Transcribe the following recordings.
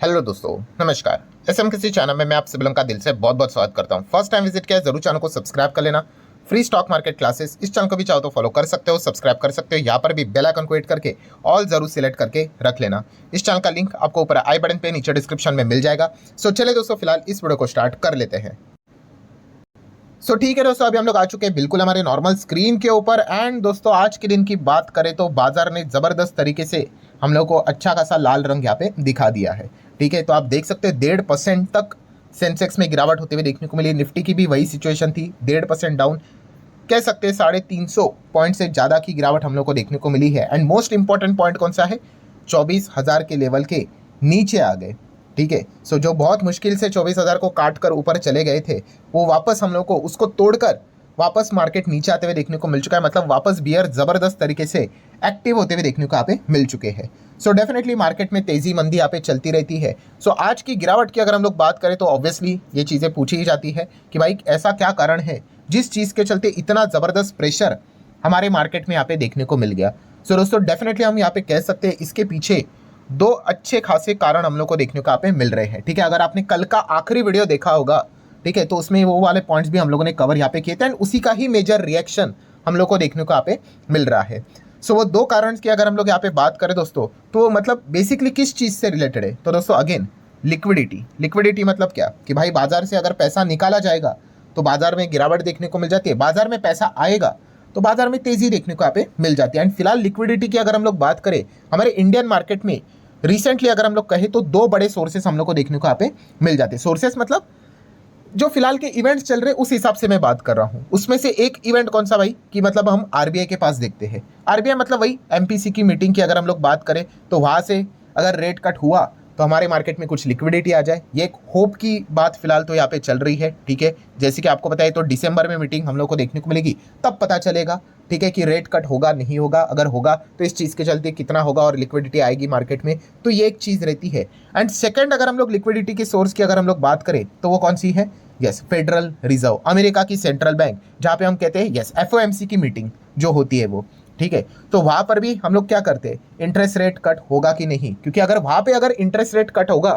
Hello दोस्तों, नमस्कार। SM किसी चैनल में मैं आप सभी का दिल से बहुत बहुत स्वागत करता हूं। फर्स्ट टाइम विजिट किया है जरूर चैनल को सब्सक्राइब कर लेना। फ्री स्टॉक मार्केट क्लासेस इस चैनल को भी चाहो तो फॉलो कर सकते हो, सब्सक्राइब कर सकते हो। यहाँ पर भी बेल आइकन को हिट करके ऑल जरूर सिलेक्ट करके रख लेना। इस चैनल का लिंक आपको ऊपर आई बटन पे नीचे डिस्क्रिप्शन में मिल जाएगा। सो चले दोस्तों, फिलहाल इस वीडियो को स्टार्ट कर लेते हैं। ठीक है दोस्तों, अभी हम लोग आ चुके हैं बिल्कुल हमारे नॉर्मल स्क्रीन के ऊपर। एंड दोस्तों, आज के दिन की बात करें तो बाजार ने जबरदस्त तरीके से हम लोग को अच्छा खासा लाल रंग यहाँ पे दिखा दिया है। ठीक है, तो आप देख सकते हैं 1.5% तक सेंसेक्स में गिरावट होते हुए देखने को मिली। निफ्टी की भी वही सिचुएशन थी, 1.5% डाउन, कह सकते हैं 350 पॉइंट से ज़्यादा की गिरावट हम लोग को देखने को मिली है। एंड मोस्ट इंपॉर्टेंट पॉइंट कौन सा है, 24,000 के लेवल के नीचे आ गए। ठीक है, सो जो बहुत मुश्किल से 24,000 को काट कर ऊपर चले गए थे, वो वापस हम लोग को उसको तोड़कर वापस मार्केट नीचे आते हुए देखने को मिल चुका है। मतलब वापस बियर जबरदस्त तरीके से एक्टिव होते हुए देखने को यहाँ पे मिल चुके हैं। सो डेफिनेटली मार्केट में तेजी मंदी यहाँ पे चलती रहती है। सो आज की गिरावट की अगर हम लोग बात करें तो ऑब्वियसली ये चीज़ें पूछी ही जाती है कि भाई ऐसा क्या कारण है जिस चीज़ के चलते इतना ज़बरदस्त प्रेशर हमारे मार्केट में यहाँ पे देखने को मिल गया। सो दोस्तों, डेफिनेटली हम यहाँ पे कह सकते हैं इसके पीछे दो अच्छे खासे कारण हम लोग को देखने को यहाँ पे मिल रहे हैं। ठीक है, अगर आपने कल का आखिरी वीडियो देखा होगा, ठीक है, तो उसमें वो वाले पॉइंट्स भी हम लोगों ने कवर यहाँ पे किए थे। एंड उसी का ही मेजर रिएक्शन हम लोग को देखने को यहाँ पे मिल रहा है। सो वो दो कारण की अगर हम लोग यहाँ पे बात करें दोस्तों, तो मतलब बेसिकली किस चीज़ से रिलेटेड है, तो दोस्तों अगेन लिक्विडिटी मतलब क्या कि भाई बाजार से अगर पैसा निकाला जाएगा तो बाजार में गिरावट देखने को मिल जाती है, बाजार में पैसा आएगा तो बाजार में तेजी देखने को यहाँ पे मिल जाती है। एंड फिलहाल लिक्विडिटी की अगर हम लोग बात करें हमारे इंडियन मार्केट में रिसेंटली अगर हम लोग कहें तो दो बड़े सोर्सेस हम लोग को देखने को यहाँ पे मिल जाते हैं। सोर्सेस मतलब जो फिलहाल के इवेंट्स चल रहे हैं उस हिसाब से मैं बात कर रहा हूं। उसमें से एक इवेंट कौन सा भाई कि मतलब हम आरबीआई के पास देखते हैं। आरबीआई मतलब वही एमपीसी की मीटिंग की अगर हम लोग बात करें तो वहां से अगर रेट कट हुआ तो हमारे मार्केट में कुछ लिक्विडिटी आ जाए, ये एक होप की बात फिलहाल तो यहाँ पे चल रही है। ठीक है, जैसे कि आपको बताया तो दिसंबर में मीटिंग हम लोग को देखने को मिलेगी, तब पता चलेगा ठीक है कि रेट कट होगा नहीं होगा, अगर होगा तो इस चीज़ के चलते कितना होगा और लिक्विडिटी आएगी मार्केट में, तो ये एक चीज़ रहती है। एंड सेकंड, अगर हम लोग लिक्विडिटी के सोर्स की अगर हम लोग बात करें तो वो कौन सी है, यस, फेडरल रिजर्व, अमेरिका की सेंट्रल बैंक, जहाँ पे हम कहते हैं यस एफओएमसी की मीटिंग जो होती है वो। ठीक है, तो वहाँ पर भी हम लोग क्या करते हैं, इंटरेस्ट रेट कट होगा कि नहीं, क्योंकि अगर वहाँ पे अगर इंटरेस्ट रेट कट होगा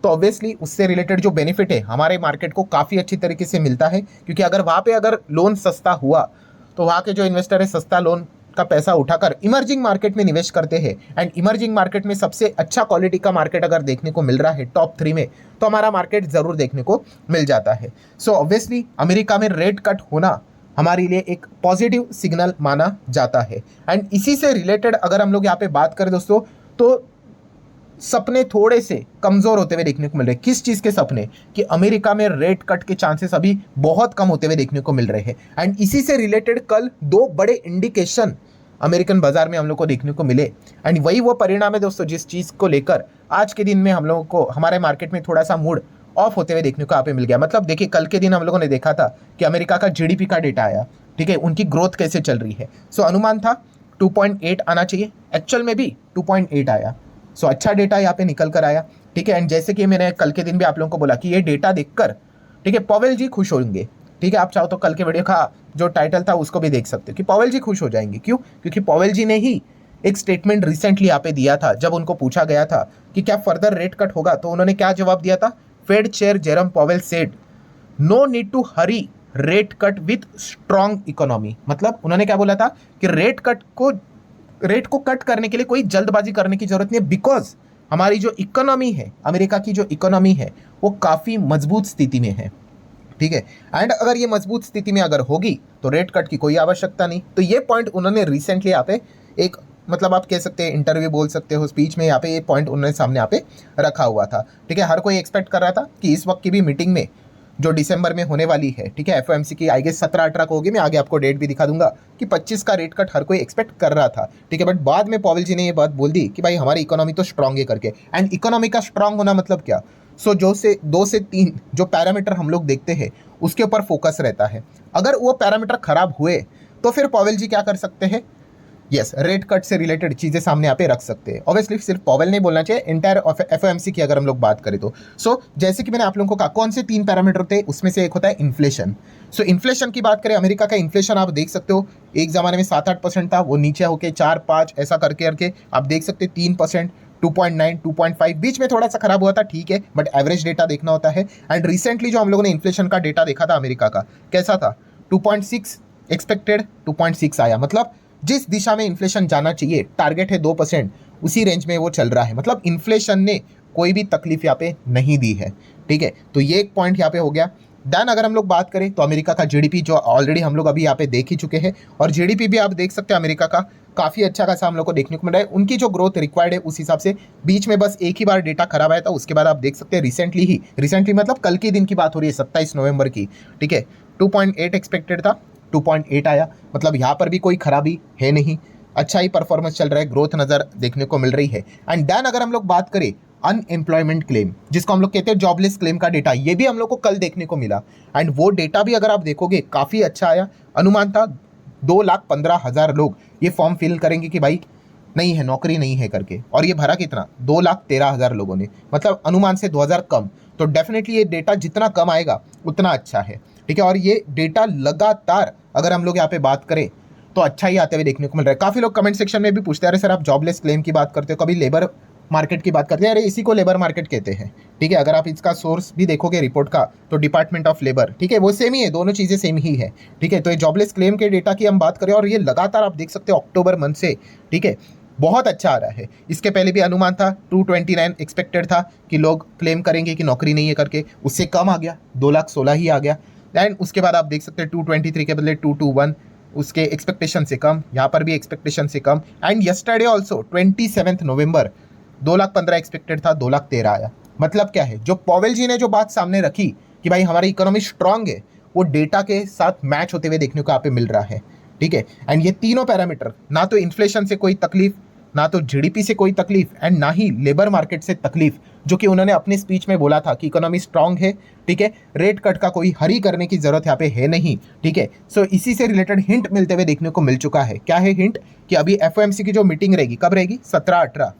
तो ऑब्वियसली उससे रिलेटेड जो बेनिफिट है हमारे मार्केट को काफ़ी अच्छी तरीके से मिलता है। क्योंकि अगर वहाँ पे अगर लोन सस्ता हुआ तो वहाँ के जो इन्वेस्टर है सस्ता लोन का पैसा उठाकर इमर्जिंग मार्केट में निवेश करते हैं। एंड इमर्जिंग मार्केट में सबसे अच्छा क्वालिटी का मार्केट अगर देखने को मिल रहा है टॉप 3 में, तो हमारा मार्केट ज़रूर देखने को मिल जाता है। सो ऑब्वियसली अमेरिका में रेट कट होना हमारे लिए एक पॉजिटिव सिग्नल माना जाता है। एंड इसी से रिलेटेड अगर हम लोग यहाँ पे बात करें दोस्तों, तो सपने थोड़े से कमजोर होते हुए देखने को मिल रहे हैं। किस चीज़ के सपने, कि अमेरिका में रेट कट के चांसेस अभी बहुत कम होते हुए देखने को मिल रहे हैं। एंड इसी से रिलेटेड कल दो बड़े इंडिकेशन अमेरिकन बाजार में हम लोग को देखने को मिले। एंड वही वो परिणाम है दोस्तों जिस चीज़ को लेकर आज के दिन में हम लोगों को हमारे मार्केट में थोड़ा सा मूड ऑफ होते हुए देखने को यहाँ पे मिल गया। मतलब देखिए, कल के दिन हम लोगों ने देखा था कि अमेरिका का जीडीपी का डेटा आया। ठीक है, उनकी ग्रोथ कैसे चल रही है। सो अनुमान था 2.8 आना चाहिए, एक्चुअल में भी 2.8 आया। सो अच्छा डेटा यहाँ पे निकल कर आया। ठीक है, एंड जैसे कि मैंने कल के दिन भी आप लोगों को बोला कि ये डेटा देखकर ठीक है पॉवेल जी खुश होंगे। ठीक है, आप चाहो तो कल के वीडियो का जो टाइटल था उसको भी देख सकते हो कि पॉवेल जी खुश हो जाएंगे। क्यों, क्योंकि पॉवेल जी ने ही एक स्टेटमेंट रिसेंटली यहाँ पे दिया था। जब उनको पूछा गया था कि क्या फर्दर रेट कट होगा, तो उन्होंने क्या जवाब दिया था, Fed chair Jerome Powell said no need to hurry rate cut with strong economy. मतलब उन्होंने क्या बोला था कि रेट को कट करने के लिए कोई जल्दबाजी करने की जरूरत नहीं है, बिकॉज हमारी जो इकोनॉमी है, अमेरिका की जो इकोनॉमी है, वो काफ़ी मजबूत स्थिति में है। ठीक है, एंड अगर ये मजबूत स्थिति में अगर होगी तो रेट कट की कोई आवश्यकता नहीं। तो ये पॉइंट उन्होंने रिसेंटली यहाँ पे एक मतलब आप कह सकते हैं इंटरव्यू बोल सकते हो, स्पीच में यहाँ पे ये पॉइंट उन्होंने सामने यहाँ पे रखा हुआ था। ठीक है, हर कोई एक्सपेक्ट कर रहा था कि इस वक्त की भी मीटिंग में जो दिसंबर में होने वाली है, ठीक है, एफओएमसी की आई गेस 17-18 को होगी, मैं आगे आपको डेट भी दिखा दूंगा, कि 25 का रेट कट हर कोई एक्सपेक्ट कर रहा था। ठीक है, बट बाद में पॉवेल जी ने ये बात बोल दी कि भाई हमारी इकोनॉमी तो स्ट्रांग है करके। एंड इकोनॉमी का स्ट्रांग होना मतलब क्या, सो जो से 2 से 3 जो पैरामीटर हम लोग देखते हैं उसके ऊपर फोकस रहता है। अगर वो पैरामीटर खराब हुए तो फिर पॉवेल जी क्या कर सकते हैं, यस, रेट कट से रिलेटेड चीज़ें सामने यहाँ पे रख सकते हैं। ऑब्वियसली सिर्फ पॉवेल नहीं बोलना चाहिए, एंटायर एफओएमसी की अगर हम लोग बात करें तो। सो जैसे कि मैंने आप लोगों को कहा कौन से 3 पैरामीटर होते हैं, उसमें से एक होता है इन्फ्लेशन। सो इन्फ्लेशन की बात करें, अमेरिका का इन्फ्लेशन आप देख सकते हो एक ज़माने में 7-8% था, वो नीचे होकर 4-5 ऐसा करके आप देख सकते हैं 3%, 2.9 2.5 बीच में थोड़ा सा खराब हुआ था, ठीक है, बट एवरेज डेटा देखना होता है। एंड रिसेंटली जो हम लोगों ने इन्फ्लेशन का डेटा देखा था अमेरिका का, कैसा था? 2.6 एक्सपेक्टेड, 2.6 आया। मतलब जिस दिशा में इन्फ्लेशन जाना चाहिए, टारगेट है 2%, उसी रेंज में वो चल रहा है। मतलब इन्फ्लेशन ने कोई भी तकलीफ यहाँ पे नहीं दी है, ठीक है। तो ये एक पॉइंट यहाँ पे हो गया। देन अगर हम लोग बात करें तो अमेरिका का जीडीपी जो ऑलरेडी हम लोग अभी यहाँ पे देख ही चुके हैं, और जीडीपी भी आप देख सकते हैं अमेरिका का काफ़ी अच्छा खासा हम लोग को देखने को मिल रहा है। उनकी जो ग्रोथ रिक्वायर्ड है उस हिसाब से बीच में बस एक ही बार डेटा खराब आया था, उसके बाद आप देख सकते हैं रिसेंटली मतलब कल के दिन की बात हो रही है, 27 नवंबर की, ठीक है। 2.8 एक्सपेक्टेड था, 2.8 आया। मतलब यहाँ पर भी कोई खराबी है नहीं, अच्छा ही परफॉर्मेंस चल रहा है, ग्रोथ नज़र देखने को मिल रही है। एंड देन अगर हम लोग बात करें अनएम्प्लॉयमेंट क्लेम, जिसको हम लोग कहते हैं जॉबलेस क्लेम का डेटा, ये भी हम लोग को कल देखने को मिला। एंड वो डेटा भी अगर आप देखोगे काफ़ी अच्छा आया। अनुमान था 2,15,000 लोग ये फॉर्म फिल करेंगे कि भाई नहीं है, नौकरी नहीं है करके, और ये भरा कितना? 2,13,000 लोगों ने, मतलब अनुमान से 2,000 कम। तो डेफिनेटली ये डेटा जितना कम आएगा उतना अच्छा है, ठीक है। और ये डेटा लगातार अगर हम लोग यहाँ पे बात करें तो अच्छा ही आते हुए देखने को मिल रहा है। काफ़ी लोग कमेंट सेक्शन में भी पूछते हैं, अरे सर आप जॉबलेस क्लेम की बात करते हो, कभी लेबर मार्केट की बात करते हैं, अरे इसी को लेबर मार्केट कहते हैं, ठीक है। अगर आप इसका सोर्स भी देखोगे रिपोर्ट का तो डिपार्टमेंट ऑफ लेबर, ठीक है, वो सेम ही है, दोनों चीज़ें सेम ही है, ठीक है। तो ये जॉबलेस क्लेम के डेटा की हम बात करें, और ये लगातार आप देख सकते हो अक्टूबर मंथ से, ठीक है, बहुत अच्छा आ रहा है। इसके पहले भी अनुमान था 229 एक्सपेक्टेड था कि लोग क्लेम करेंगे कि नौकरी नहीं है करके, उससे कम आ गया, 2,16,000 ही आ गया। एंड उसके बाद आप देख सकते हैं 223 के बदले 221, उसके एक्सपेक्टेशन से कम, यहाँ पर भी एक्सपेक्टेशन से कम। And yesterday also 27 November 2,15,000 expected था, 2,13,000 आया। मतलब क्या है, जो पॉवेल जी ने जो बात सामने रखी कि भाई हमारी इकोनॉमी स्ट्रांग है, वो डेटा के साथ मैच होते हुए देखने को यहाँ पे मिल रहा है, ठीक है। एंड ये तीनों पैरामीटर, ना तो इन्फ्लेशन से कोई तकलीफ, ना तो जीडीपी से कोई तकलीफ, एंड ना ही लेबर मार्केट से तकलीफ, जो कि उन्होंने अपनी स्पीच में बोला था कि इकोनॉमी स्ट्रांग है, ठीक है, रेट कट का कोई हरी करने की जरूरत यहाँ पे है नहीं, ठीक है। सो इसी से रिलेटेड हिंट मिलते हुए देखने को मिल चुका है। क्या है हिंट? कि अभी एफओएमसी की जो मीटिंग रहेगी, कब रहेगी? 17-18,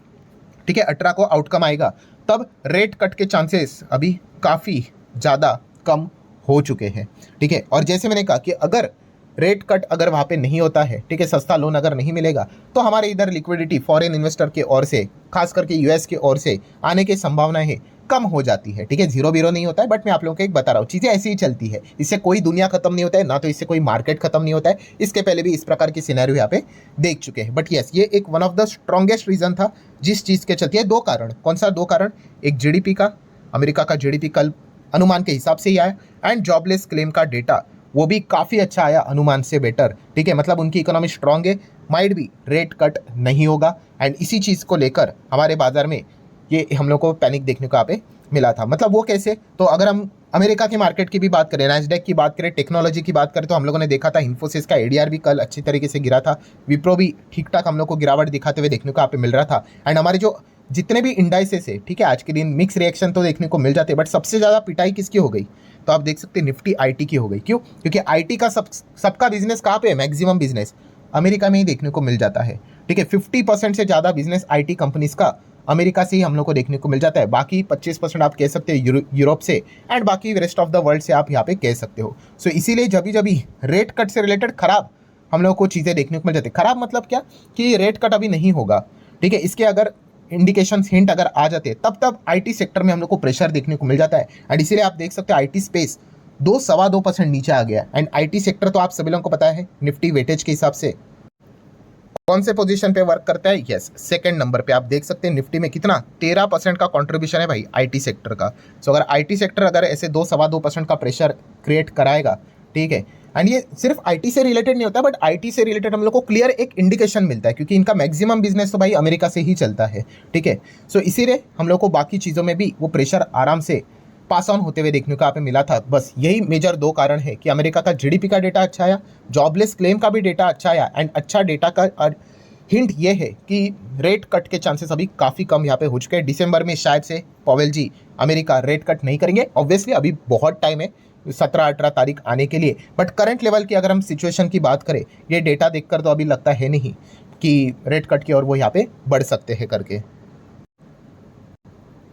ठीक है, 18 को आउटकम आएगा, तब रेट कट के चांसेस अभी काफ़ी ज़्यादा कम हो चुके हैं, ठीक है। और जैसे मैंने कहा कि अगर रेट कट अगर वहाँ पे नहीं होता है, ठीक है, सस्ता लोन अगर नहीं मिलेगा, तो हमारे इधर लिक्विडिटी फॉरेन इन्वेस्टर के ओर से, खास करके यूएस की ओर से आने की संभावनाएं है कम हो जाती है, ठीक है। जीरो बीरो नहीं होता है, बट मैं आप लोगों को एक बता रहा हूँ, चीज़ें ऐसी ही चलती है, इससे कोई दुनिया खत्म नहीं होता है, ना तो इससे कोई मार्केट खत्म नहीं होता है। इसके पहले भी इस प्रकार की सिनेरियो यहाँ पे देख चुके हैं। बट यस, ये एक one of the strongest reason था जिस चीज़ के चलती है। दो कारण, कौन सा दो कारण? एक जीडीपी का, अमेरिका का जीडीपी कल अनुमान के हिसाब से ही आया, एंड जॉबलेस क्लेम का डेटा वो भी काफ़ी अच्छा आया, अनुमान से बेटर, ठीक है। मतलब उनकी इकोनॉमी स्ट्रांग है, माइट भी रेट कट नहीं होगा। एंड इसी चीज़ को लेकर हमारे बाजार में ये हम लोग को पैनिक देखने को यहाँ पे मिला था। मतलब वो कैसे? तो अगर हम अमेरिका की मार्केट की भी बात करें, नैस्डैक की बात करें, टेक्नोलॉजी की बात करें, तो हम लोगों ने देखा था इन्फोसिस का एडीआर भी कल अच्छी तरीके से गिरा था, विप्रो भी ठीक ठाक हम लोग को गिरावट दिखाते हुए देखने को यहाँ पे मिल रहा था। एंड हमारे जो जितने भी इंडाइसेस है, ठीक है, आज के दिन मिक्स रिएक्शन तो देखने को मिल जाते हैं, बट सबसे ज़्यादा पिटाई किसकी हो गई? तो आप देख सकते हैं निफ्टी आईटी की हो गई। क्यों? क्योंकि आईटी का सबका बिजनेस कहाँ पे है? मैक्सिमम बिजनेस अमेरिका में ही देखने को मिल जाता है, ठीक है। 50% से ज़्यादा बिजनेस आईटी कंपनीज का अमेरिका से ही हम लोग को देखने को मिल जाता है। बाकी 25% आप कह सकते हैं यूरोप से, एंड बाकी रेस्ट ऑफ द वर्ल्ड से आप यहाँ पे कह सकते हो। सो इसीलिए जब भी रेट कट से रिलेटेड खराब हम लोग को चीज़ें देखने को मिल जाती है। खराब मतलब क्या? कि रेट कट अभी नहीं होगा, ठीक है, इसके अगर इंडिकेशंस हिंट अगर आ जाते हैं तब आईटी सेक्टर में हम लोग को प्रेशर देखने को मिल जाता है। एंड इसीलिए आप देख सकते हैं आईटी स्पेस 2-2.25% नीचे आ गया। एंड आईटी सेक्टर तो आप सभी लोगों को पता है निफ्टी वेटेज के हिसाब से कौन से पोजीशन पे वर्क करता है? यस, सेकंड नंबर पे। आप देख सकते हैं निफ्टी में कितना 13% का कंट्रीब्यूशन है भाई आईटी सेक्टर का। सो अगर आईटी सेक्टर अगर ऐसे 2-2.25% का प्रेशर क्रिएट कराएगा, ठीक है, एंड ये सिर्फ आईटी से रिलेटेड नहीं होता, बट आईटी से रिलेटेड हम लोग को क्लियर एक इंडिकेशन मिलता है, क्योंकि इनका मैक्सिमम बिजनेस तो भाई अमेरिका से ही चलता है, ठीक है। सो इसीलिए हम लोग को बाकी चीज़ों में भी वो प्रेशर आराम से पास ऑन होते हुए देखने को यहाँ पे मिला था। बस यही मेजर दो कारण है कि अमेरिका का जीडीपी का डेटा अच्छा आया, जॉबलेस क्लेम का भी डेटा अच्छा आया, एंड अच्छा डेटा का हिंट ये है कि रेट कट के चांसेस अभी काफ़ी कम यहाँ पे हो चुके हैं। दिसंबर में शायद से पॉवेल जी अमेरिका रेट कट नहीं करेंगे। ऑब्वियसली अभी बहुत टाइम है 17-18 तारीख आने के लिए, बट करंट लेवल की अगर हम सिचुएशन की बात करें, ये डेटा देखकर तो अभी लगता है नहीं कि रेट कट की ओर वो यहाँ पे बढ़ सकते हैं करके।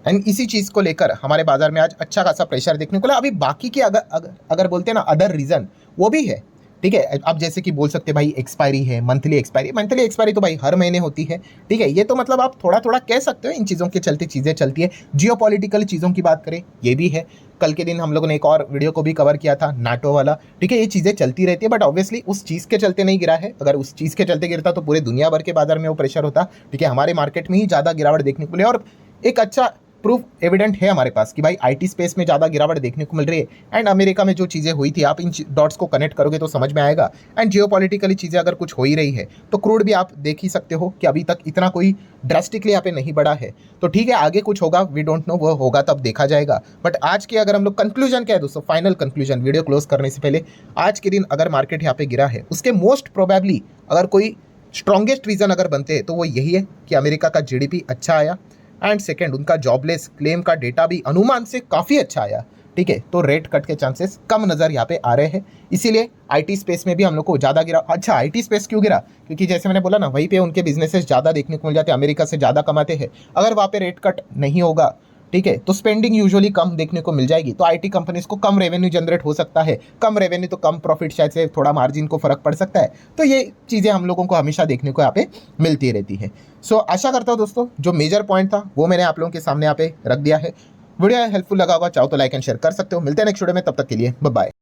एंड इसी चीज़ को लेकर हमारे बाजार में आज अच्छा खासा प्रेशर देखने को मिला। अभी बाकी के अगर बोलते हैं ना अदर रीज़न, वो भी है, ठीक है। अब जैसे कि बोल सकते हैं भाई एक्सपायरी है, मंथली एक्सपायरी तो भाई हर महीने होती है, ठीक है। ये तो मतलब आप थोड़ा थोड़ा कह सकते हो इन चीज़ों के चलते चीज़ें चलती है। जियोपॉलिटिकल चीज़ों की बात करें, ये भी है। कल के दिन हम लोगों ने एक और वीडियो को भी कवर किया था, नाटो वाला, ठीक है। ये चीज़ें चलती रहती है, बट ऑब्वियसली उस चीज़ के चलते नहीं गिरा है। अगर उस चीज़ के चलते गिरता तो पूरे दुनिया भर के बाजार में वो प्रेशर होता, ठीक है। हमारे मार्केट में ही ज़्यादा गिरावट देखने को मिले, और एक अच्छा प्रूफ एविडेंट है हमारे पास कि भाई आईटी स्पेस में ज़्यादा गिरावट देखने को मिल रही है। एंड अमेरिका में जो चीज़ें हुई थी, आप इन डॉट्स को कनेक्ट करोगे तो समझ में आएगा। एंड जियोपॉलिटिकली चीज़ें अगर कुछ हो ही रही है तो क्रूड भी आप देख ही सकते हो कि अभी तक इतना कोई ड्रास्टिकली यहाँ पे नहीं बढ़ा है। तो ठीक है, आगे कुछ होगा, वी डोंट नो, वो होगा तब देखा जाएगा। बट आज के अगर हम लोग कंक्लूजन क्या है दोस्तों, फाइनल कंक्लूजन वीडियो क्लोज करने से पहले, आज के दिन अगर मार्केट यहाँ पे गिरा है, उसके मोस्ट प्रोबेबली अगर कोई स्ट्रॉन्गेस्ट रीजन अगर बनते हैं तो वो यही है कि अमेरिका का जीडीपी अच्छा आया, एंड सेकेंड उनका जॉबलेस क्लेम का डेटा भी अनुमान से काफ़ी अच्छा आया, ठीक है। तो रेट कट के चांसेस कम नज़र यहाँ पे आ रहे हैं, इसीलिए आईटी स्पेस में भी हम लोग को ज़्यादा गिरा। अच्छा, आईटी स्पेस क्यों गिरा? क्योंकि जैसे मैंने बोला ना, वहीं पे उनके बिजनेसेस ज़्यादा देखने को मिल जाते हैं, अमेरिका से ज़्यादा कमाते हैं। अगर वहाँ पे रेट कट नहीं होगा, ठीक है, तो स्पेंडिंग यूजुअली कम देखने को मिल जाएगी, तो आईटी कंपनीज को कम रेवेन्यू जनरेट हो सकता है। कम रेवेन्यू तो कम प्रॉफिट, शायद से थोड़ा मार्जिन को फर्क पड़ सकता है। तो ये चीज़ें हम लोगों को हमेशा देखने को यहाँ पे मिलती रहती है। सो आशा करता हूँ दोस्तों, जो मेजर पॉइंट था वो मैंने आप लोगों के सामने यहाँ पे रख दिया है। वीडियो हेल्पफुल लगा होगा, चाहो तो लाइक एंड शेयर कर सकते हो। मिलते हैं नेक्स्ट वीडियो में, तब तक के लिए बाय बाय।